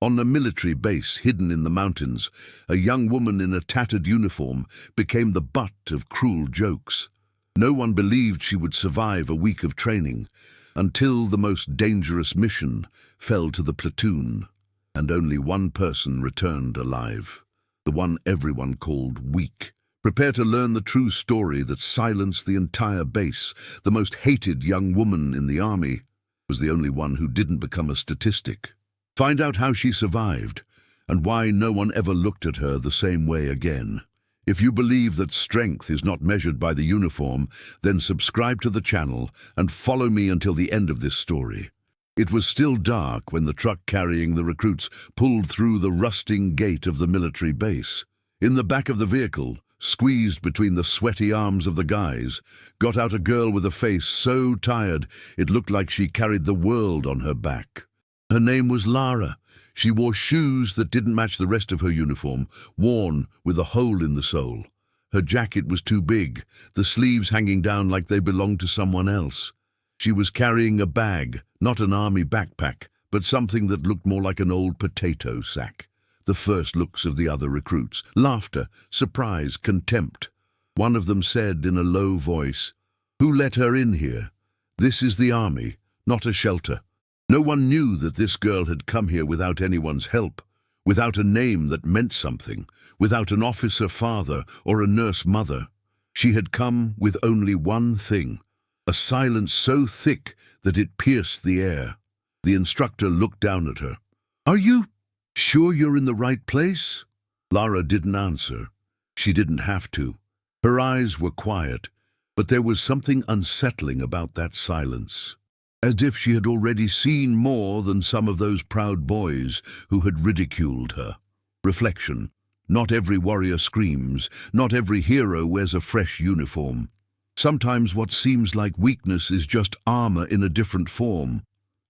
On a military base hidden in the mountains, a young woman in a tattered uniform became the butt of cruel jokes. No one believed she would survive a week of training, until the most dangerous mission fell to the platoon, and only one person returned alive, the one everyone called weak. Prepare to learn the true story that silenced the entire base. The most hated young woman in the army was the only one who didn't become a statistic. Find out how she survived, and why no one ever looked at her the same way again. If you believe that strength is not measured by the uniform, then subscribe to the channel and follow me until the end of this story. It was still dark when the truck carrying the recruits pulled through the rusting gate of the military base. In the back of the vehicle, squeezed between the sweaty arms of the guys, got out a girl with a face so tired it looked like she carried the world on her back. Her name was Lara. She wore shoes that didn't match the rest of her uniform, worn with a hole in the sole. Her jacket was too big, the sleeves hanging down like they belonged to someone else. She was carrying a bag, not an army backpack, but something that looked more like an old potato sack. The first looks of the other recruits, laughter, surprise, contempt. One of them said in a low voice, "Who let her in here? This is the army, not a shelter." No one knew that this girl had come here without anyone's help, without a name that meant something, without an officer father or a nurse mother. She had come with only one thing, a silence so thick that it pierced the air. The instructor looked down at her. "Are you sure you're in the right place?" Lara didn't answer. She didn't have to. Her eyes were quiet, but there was something unsettling about that silence. As if she had already seen more than some of those proud boys who had ridiculed her. Reflection. Not every warrior screams, not every hero wears a fresh uniform. Sometimes what seems like weakness is just armor in a different form.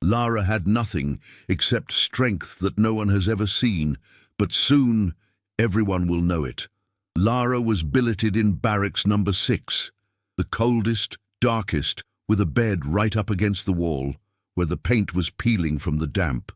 Lara had nothing except strength that no one has ever seen, but soon everyone will know it. Lara was billeted in barracks number 6, the coldest, darkest, with a bed right up against the wall, where the paint was peeling from the damp.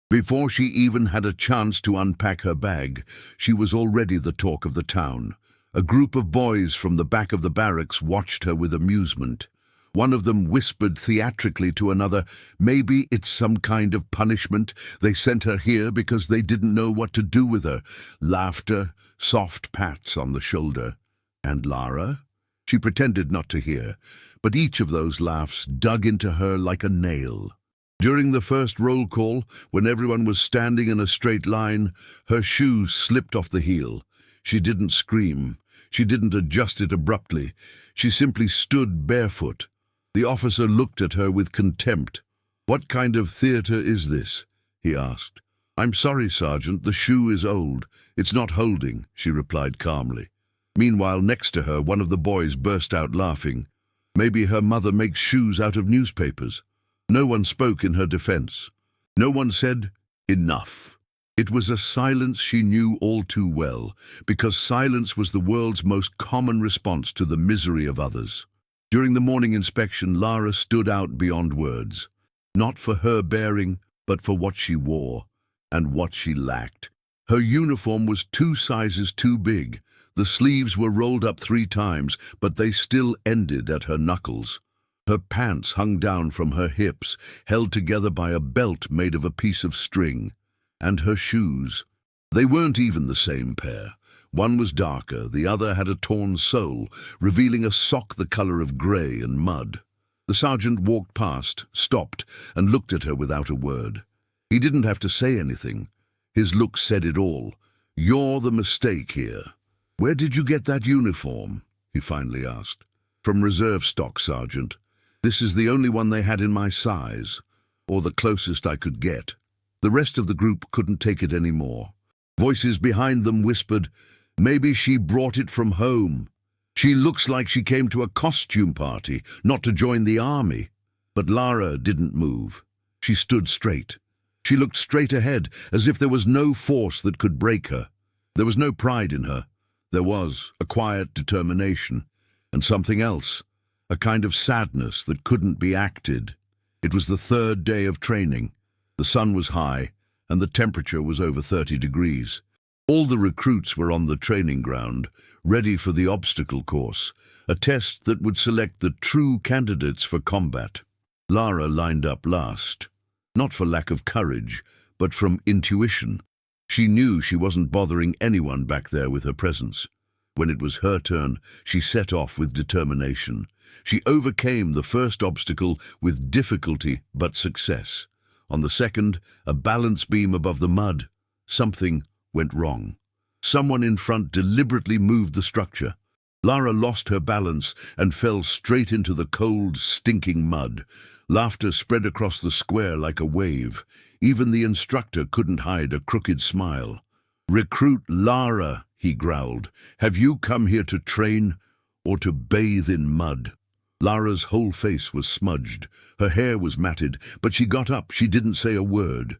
Before she even had a chance to unpack her bag, she was already the talk of the town. A group of boys from the back of the barracks watched her with amusement. One of them whispered theatrically to another, "Maybe it's some kind of punishment. They sent her here because they didn't know what to do with her." Laughter, soft pats on the shoulder. And Lara? She pretended not to hear, but each of those laughs dug into her like a nail. During the first roll call, when everyone was standing in a straight line, her shoes slipped off the heel. She didn't scream. She didn't adjust it abruptly. She simply stood barefoot. The officer looked at her with contempt. "What kind of theater is this?" he asked. "I'm sorry, Sergeant, the shoe is old. It's not holding," she replied calmly. Meanwhile, next to her, one of the boys burst out laughing. Maybe her mother makes shoes out of newspapers. No one spoke in her defense. No one said, "Enough." It was a silence she knew all too well, because silence was the world's most common response to the misery of others. During the morning inspection, Lara stood out beyond words, not for her bearing, but for what she wore and what she lacked. Her uniform was 2 sizes too big. The sleeves were rolled up 3 times, but they still ended at her knuckles. Her pants hung down from her hips, held together by a belt made of a piece of string. And her shoes. They weren't even the same pair. One was darker, the other had a torn sole, revealing a sock the color of gray and mud. The sergeant walked past, stopped, and looked at her without a word. He didn't have to say anything. His look said it all. "You're the mistake here." "Where did you get that uniform?" he finally asked. "From reserve stock, Sergeant. This is the only one they had in my size, or the closest I could get." The rest of the group couldn't take it anymore. Voices behind them whispered, "Maybe she brought it from home. She looks like she came to a costume party, not to join the army." But Lara didn't move. She stood straight. She looked straight ahead, as if there was no force that could break her. There was no pride in her. There was a quiet determination, and something else, a kind of sadness that couldn't be acted. It was the 3rd day of training. The sun was high, and the temperature was over 30 degrees. All the recruits were on the training ground, ready for the obstacle course, a test that would select the true candidates for combat. Lara lined up last, not for lack of courage, but from intuition. She knew she wasn't bothering anyone back there with her presence. When it was her turn, she set off with determination. She overcame the first obstacle with difficulty but success. On the second, a balance beam above the mud. Something went wrong. Someone in front deliberately moved the structure. Lara lost her balance and fell straight into the cold, stinking mud. Laughter spread across the square like a wave. Even the instructor couldn't hide a crooked smile. "Recruit Lara," he growled. "Have you come here to train or to bathe in mud?" Lara's whole face was smudged. Her hair was matted, but she got up. She didn't say a word.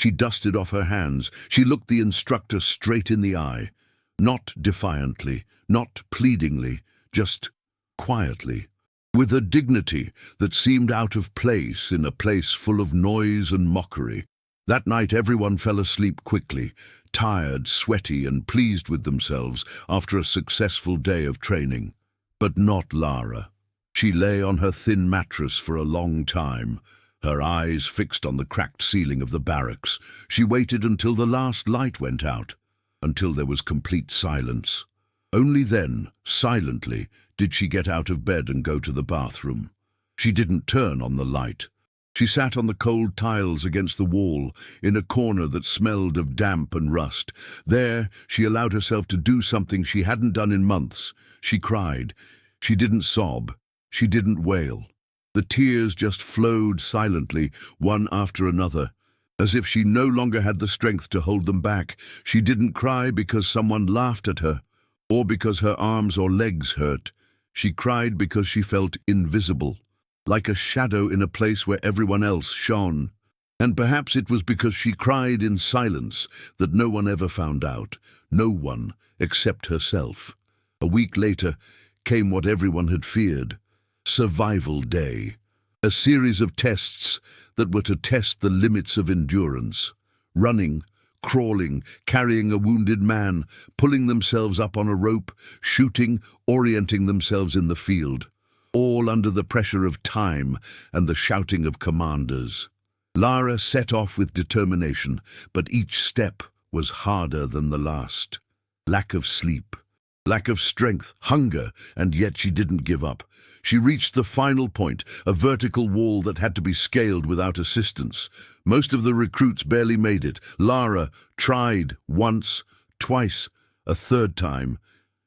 She dusted off her hands. She looked the instructor straight in the eye. Not defiantly, not pleadingly, just quietly, with a dignity that seemed out of place in a place full of noise and mockery. That night everyone fell asleep quickly, tired, sweaty, and pleased with themselves after a successful day of training. But not Lara. She lay on her thin mattress for a long time, her eyes fixed on the cracked ceiling of the barracks. She waited until the last light went out, until there was complete silence. Only then, silently, did she get out of bed and go to the bathroom. She didn't turn on the light. She sat on the cold tiles against the wall, in a corner that smelled of damp and rust. There, she allowed herself to do something she hadn't done in months. She cried. She didn't sob. She didn't wail. The tears just flowed silently, one after another, as if she no longer had the strength to hold them back. She didn't cry because someone laughed at her, or because her arms or legs hurt. She cried because she felt invisible, like a shadow in a place where everyone else shone. And perhaps it was because she cried in silence that no one ever found out, no one except herself. A week later came what everyone had feared. Survival Day, a series of tests that were to test the limits of endurance. Running, crawling, carrying a wounded man, pulling themselves up on a rope, shooting, orienting themselves in the field, all under the pressure of time and the shouting of commanders. Lara set off with determination, but each step was harder than the last. Lack of sleep, lack of strength, hunger, and yet she didn't give up. She reached the final point, a vertical wall that had to be scaled without assistance. Most of the recruits barely made it. Lara tried once, twice, a third time,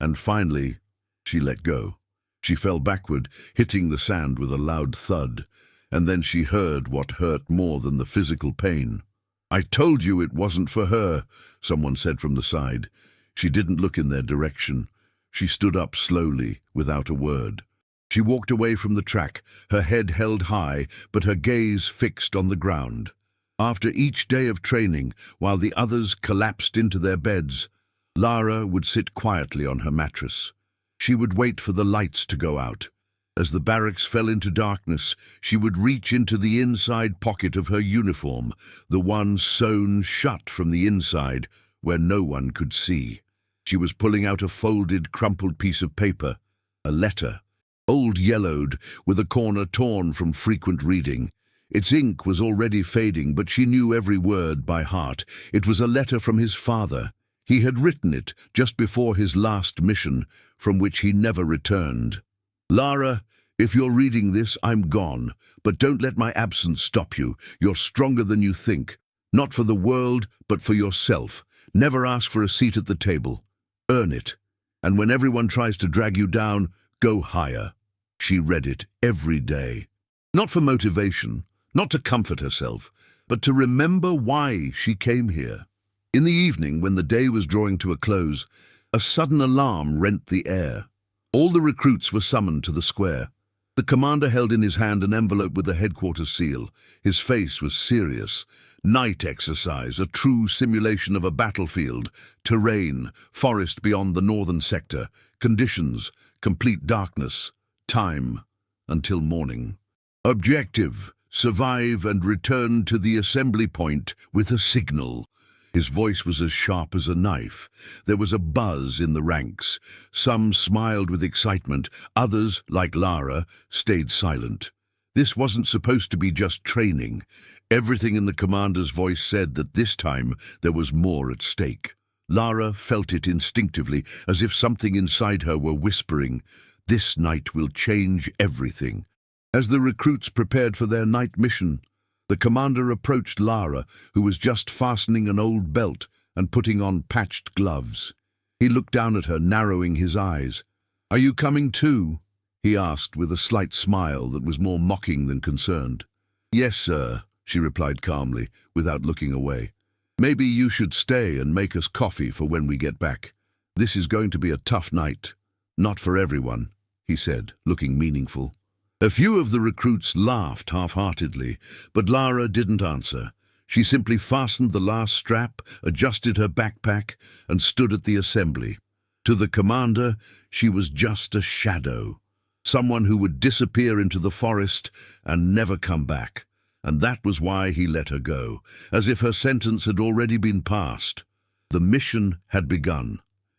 and finally she let go. She fell backward, hitting the sand with a loud thud, and then she heard what hurt more than the physical pain. "I told you it wasn't for her," someone said from the side. She didn't look in their direction. She stood up slowly, without a word. She walked away from the track, her head held high, but her gaze fixed on the ground. After each day of training, while the others collapsed into their beds, Lara would sit quietly on her mattress. She would wait for the lights to go out. As the barracks fell into darkness, she would reach into the inside pocket of her uniform, the one sewn shut from the inside, where no one could see. She was pulling out a folded, crumpled piece of paper, a letter, old yellowed, with a corner torn from frequent reading. Its ink was already fading, but she knew every word by heart. It was a letter from his father. He had written it just before his last mission, from which he never returned. "Lara, if you're reading this, I'm gone, but don't let my absence stop you. You're stronger than you think. Not for the world, but for yourself. Never ask for a seat at the table. Earn it. And when everyone tries to drag you down, go higher." She read it every day. Not for motivation, not to comfort herself, but to remember why she came here. In the evening, when the day was drawing to a close, a sudden alarm rent the air. All the recruits were summoned to the square. The commander held in his hand an envelope with the headquarters seal. His face was serious. Night exercise, a true simulation of a battlefield. Terrain, forest beyond the northern sector. Conditions, complete darkness. Time, until morning. Objective, survive and return to the assembly point with a signal. His voice was as sharp as a knife. There was a buzz in the ranks. Some smiled with excitement. Others, like Lara, stayed silent. This wasn't supposed to be just training. Everything in the commander's voice said that this time there was more at stake. Lara felt it instinctively, as if something inside her were whispering, "This night will change everything." As the recruits prepared for their night mission, the commander approached Lara, who was just fastening an old belt and putting on patched gloves. He looked down at her, narrowing his eyes. "Are you coming too?" he asked with a slight smile that was more mocking than concerned. "Yes, sir," she replied calmly, without looking away. "Maybe you should stay and make us coffee for when we get back. This is going to be a tough night. Not for everyone," he said, looking meaningful. A few of the recruits laughed half-heartedly, but Lara didn't answer. She simply fastened the last strap, adjusted her backpack, and stood at the assembly. To the commander, she was just a shadow, someone who would disappear into the forest and never come back. And that was why he let her go, as if her sentence had already been passed. The mission had begun.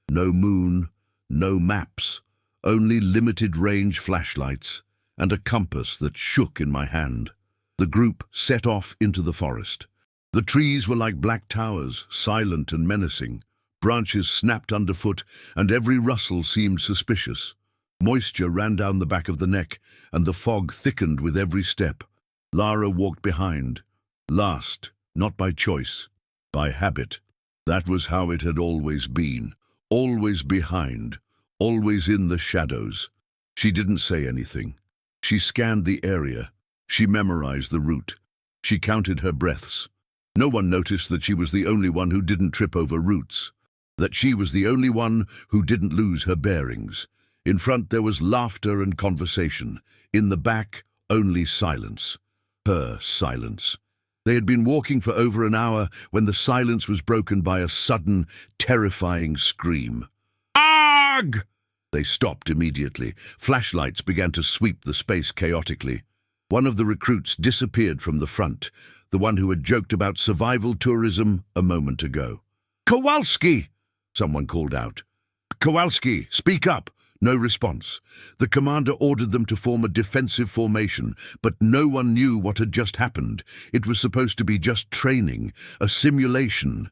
No moon, no maps, only limited-range flashlights, and a compass that shook in my hand. The group set off into the forest. The trees were like black towers, silent and menacing. Branches snapped underfoot, and every rustle seemed suspicious. Moisture ran down the back of the neck, and the fog thickened with every step. Lara walked behind, last, not by choice, by habit. That was how it had always been, always behind, always in the shadows. She didn't say anything. She scanned the area. She memorized the route. She counted her breaths. No one noticed that she was the only one who didn't trip over roots, that she was the only one who didn't lose her bearings. In front there was laughter and conversation. In the back, only silence. Her silence. They had been walking for over an hour when the silence was broken by a sudden, terrifying scream. "Arg!" They stopped immediately. Flashlights began to sweep the space chaotically. One of the recruits disappeared from the front, the one who had joked about survival tourism a moment ago. "Kowalski!" someone called out. "Kowalski, speak up!" No response. The commander ordered them to form a defensive formation, but no one knew what had just happened. It was supposed to be just training, a simulation.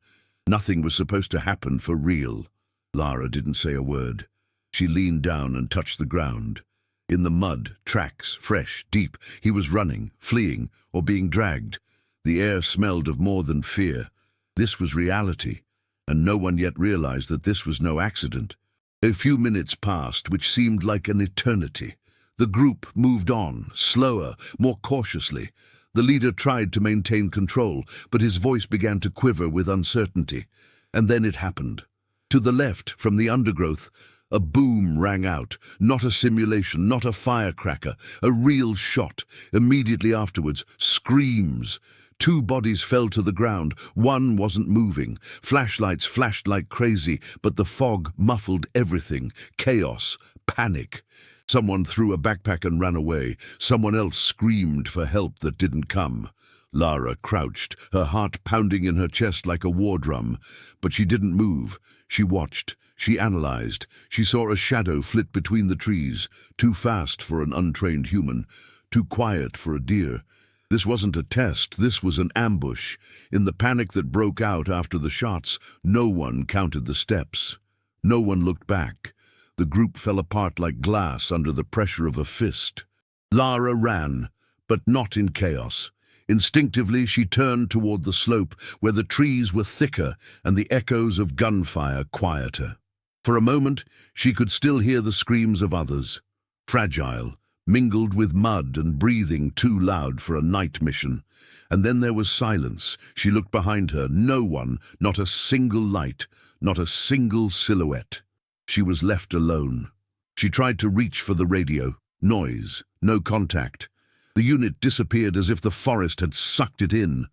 Nothing was supposed to happen for real. Lara didn't say a word. She leaned down and touched the ground. In the mud, tracks, fresh, deep, he was running, fleeing, or being dragged. The air smelled of more than fear. This was reality, and no one yet realized that this was no accident. A few minutes passed, which seemed like an eternity. The group moved on, slower, more cautiously. The leader tried to maintain control, but his voice began to quiver with uncertainty. And then it happened. To the left, from the undergrowth, a boom rang out. Not a simulation, not a firecracker, a real shot. Immediately afterwards, screams. 2 bodies fell to the ground. One wasn't moving. Flashlights flashed like crazy, but the fog muffled everything. Chaos, panic. Someone threw a backpack and ran away. Someone else screamed for help that didn't come. Lara crouched, her heart pounding in her chest like a war drum. But she didn't move. She watched. She analyzed. She saw a shadow flit between the trees, too fast for an untrained human, too quiet for a deer. This wasn't a test, this was an ambush. In the panic that broke out after the shots, no one counted the steps. No one looked back. The group fell apart like glass under the pressure of a fist. Lara ran, but not in chaos. Instinctively, she turned toward the slope where the trees were thicker and the echoes of gunfire quieter. For a moment, she could still hear the screams of others. Fragile, mingled with mud and breathing too loud for a night mission. And then there was silence. She looked behind her. No one, not a single light, not a single silhouette. She was left alone. She tried to reach for the radio. Noise, no contact. The unit disappeared as if the forest had sucked it in.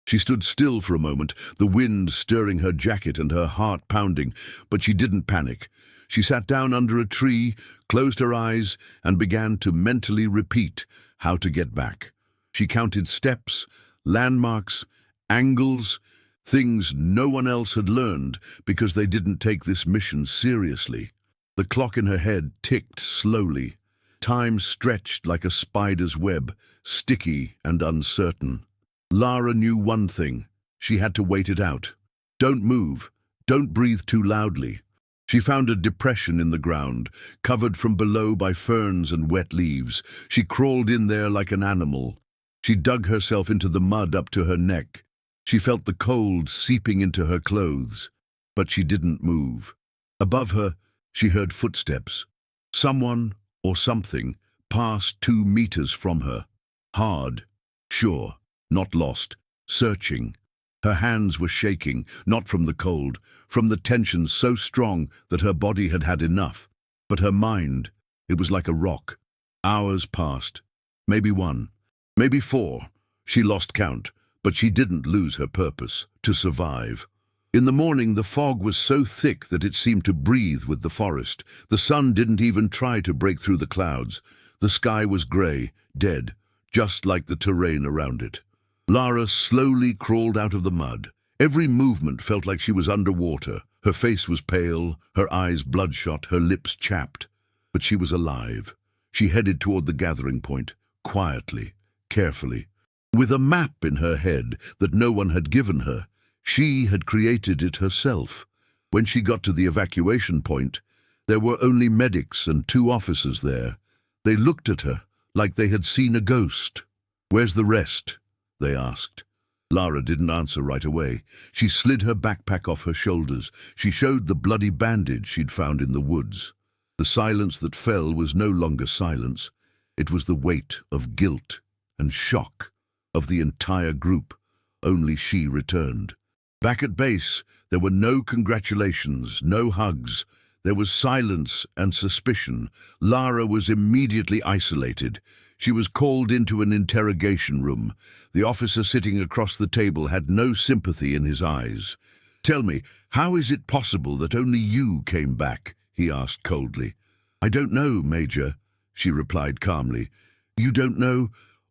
She stood still for a moment, the wind stirring her jacket and her heart pounding, but she didn't panic. She sat down under a tree, closed her eyes, and began to mentally repeat how to get back. She counted steps, landmarks, angles, things no one else had learned because they didn't take this mission seriously. The clock in her head ticked slowly. Time stretched like a spider's web, sticky and uncertain. Lara knew one thing. She had to wait it out. Don't move. Don't breathe too loudly. She found a depression in the ground, covered from below by ferns and wet leaves. She crawled in there like an animal. She dug herself into the mud up to her neck. She felt the cold seeping into her clothes, but she didn't move. Above her, she heard footsteps. Someone or something passed 2 meters from her. Hard, sure, not lost, searching. Her hands were shaking, not from the cold, from the tension so strong that her body had had enough. But her mind, it was like a rock. Hours passed. Maybe 1, maybe 4. She lost count, but she didn't lose her purpose, to survive. In the morning, the fog was so thick that it seemed to breathe with the forest. The sun didn't even try to break through the clouds. The sky was grey, dead, just like the terrain around it. Lara slowly crawled out of the mud. Every movement felt like she was underwater. Her face was pale, her eyes bloodshot, her lips chapped. But she was alive. She headed toward the gathering point, quietly, carefully. With a map in her head that no one had given her, she had created it herself. When she got to the evacuation point, there were only medics and 2 officers there. They looked at her like they had seen a ghost. "Where's the rest?" they asked. Lara didn't answer right away. She slid her backpack off her shoulders. She showed the bloody bandage she'd found in the woods. The silence that fell was no longer silence. It was the weight of guilt and shock of the entire group. Only she returned. Back at base, there were no congratulations, no hugs. There was silence and suspicion. Lara was immediately isolated. She was called into an interrogation room. The officer sitting across the table had no sympathy in his eyes. "Tell me, how is it possible that only you came back?" he asked coldly. "I don't know, Major," she replied calmly. "You don't know,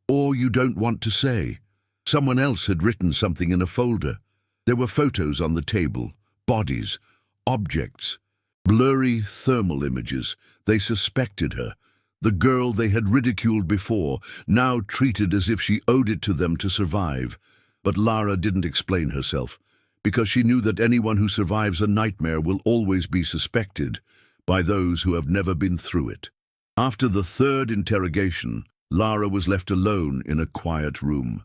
or you don't want to say." Someone else had written something in a folder. There were photos on the table, bodies, objects, blurry thermal images. They suspected her. The girl they had ridiculed before, now treated as if she owed it to them to survive. But Lara didn't explain herself, because she knew that anyone who survives a nightmare will always be suspected by those who have never been through it. After the 3rd interrogation, Lara was left alone in a quiet room.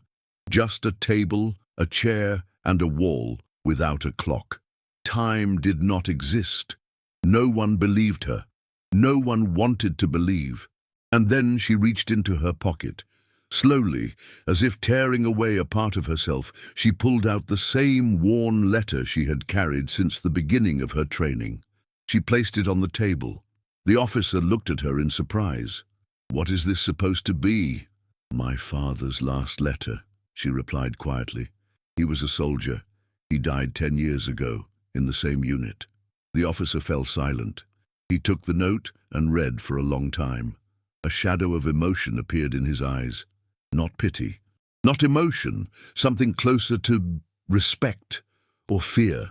Just a table, a chair, and a wall without a clock. Time did not exist. No one believed her. No one wanted to believe. And then she reached into her pocket. Slowly, as if tearing away a part of herself, she pulled out the same worn letter she had carried since the beginning of her training. She placed it on the table. The officer looked at her in surprise. "What is this supposed to be?" "My father's last letter," she replied quietly. "He was a soldier. He died 10 years ago, in the same unit." The officer fell silent. He took the note and read for a long time. A shadow of emotion appeared in his eyes. Not pity, not emotion, something closer to respect or fear.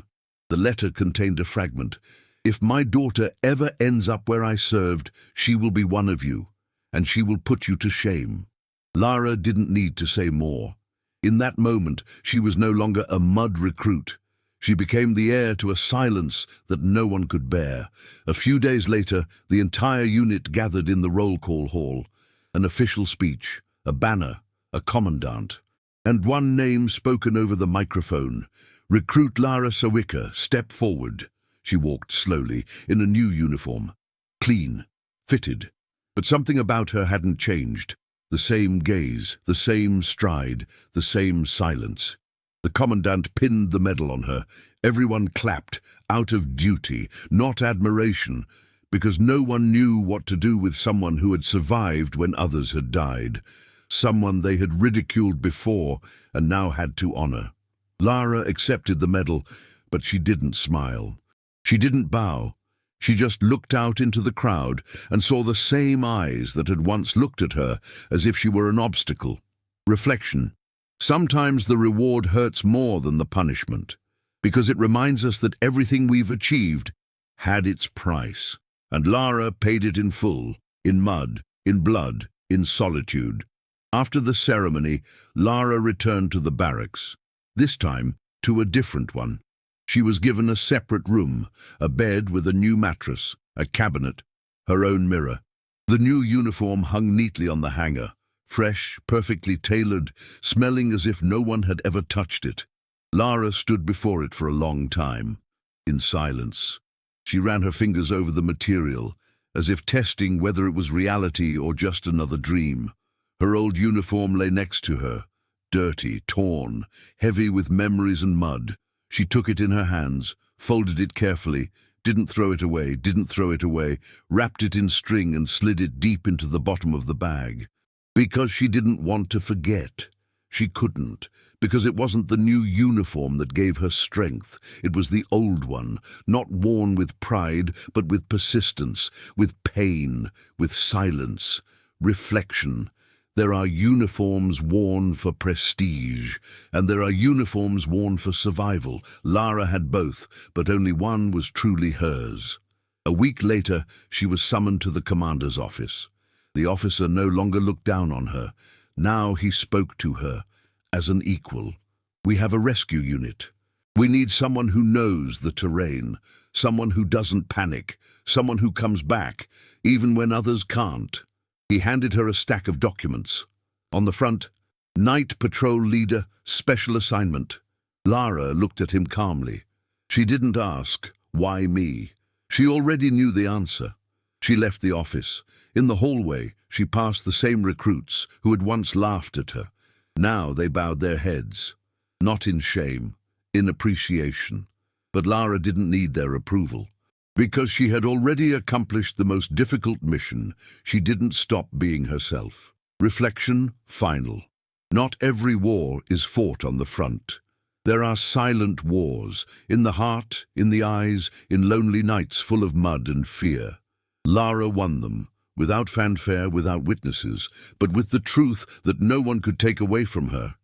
The letter contained a fragment. "If my daughter ever ends up where I served, she will be one of you, and she will put you to shame." Lara didn't need to say more. In that moment, she was no longer a mud recruit. She became the heir to a silence that no one could bear. A few days later, the entire unit gathered in the roll call hall. An official speech, a banner, a commandant, and one name spoken over the microphone. "Recruit Lara Sawicka, step forward." She walked slowly, in a new uniform. Clean, fitted. But something about her hadn't changed. The same gaze, the same stride, the same silence. The commandant pinned the medal on her. Everyone clapped, out of duty, not admiration, because no one knew what to do with someone who had survived when others had died. Someone they had ridiculed before and now had to honor. Lara accepted the medal, but she didn't smile. She didn't bow. She just looked out into the crowd and saw the same eyes that had once looked at her as if she were an obstacle. Reflection. Sometimes the reward hurts more than the punishment, because it reminds us that everything we've achieved had its price. And Lara paid it in full, in mud, in blood, in solitude. After the ceremony, Lara returned to the barracks, this time to a different one. She was given a separate room, a bed with a new mattress, a cabinet, her own mirror. The new uniform hung neatly on the hanger, fresh, perfectly tailored, smelling as if no one had ever touched it. Lara stood before it for a long time, in silence. She ran her fingers over the material, as if testing whether it was reality or just another dream. Her old uniform lay next to her, dirty, torn, heavy with memories and mud. She took it in her hands, folded it carefully, didn't throw it away, wrapped it in string and slid it deep into the bottom of the bag. Because she didn't want to forget. She couldn't, because it wasn't the new uniform that gave her strength. It was the old one, not worn with pride, but with persistence, with pain, with silence, reflection. There are uniforms worn for prestige, and there are uniforms worn for survival. Lara had both, but only one was truly hers. A week later, she was summoned to the commander's office. The officer no longer looked down on her. Now he spoke to her as an equal. We have a rescue unit. We need someone who knows the terrain, someone who doesn't panic, someone who comes back, even when others can't. He handed her a stack of documents. On the front, Night Patrol Leader, Special Assignment. Lara looked at him calmly. She didn't ask, why me? She already knew the answer. She left the office. In the hallway, she passed the same recruits who had once laughed at her. Now they bowed their heads, not in shame, in appreciation. But Lara didn't need their approval. Because she had already accomplished the most difficult mission, she didn't stop being herself. Reflection, final. Not every war is fought on the front. There are silent wars, in the heart, in the eyes, in lonely nights full of mud and fear. Lara won them, without fanfare, without witnesses, but with the truth that no one could take away from her.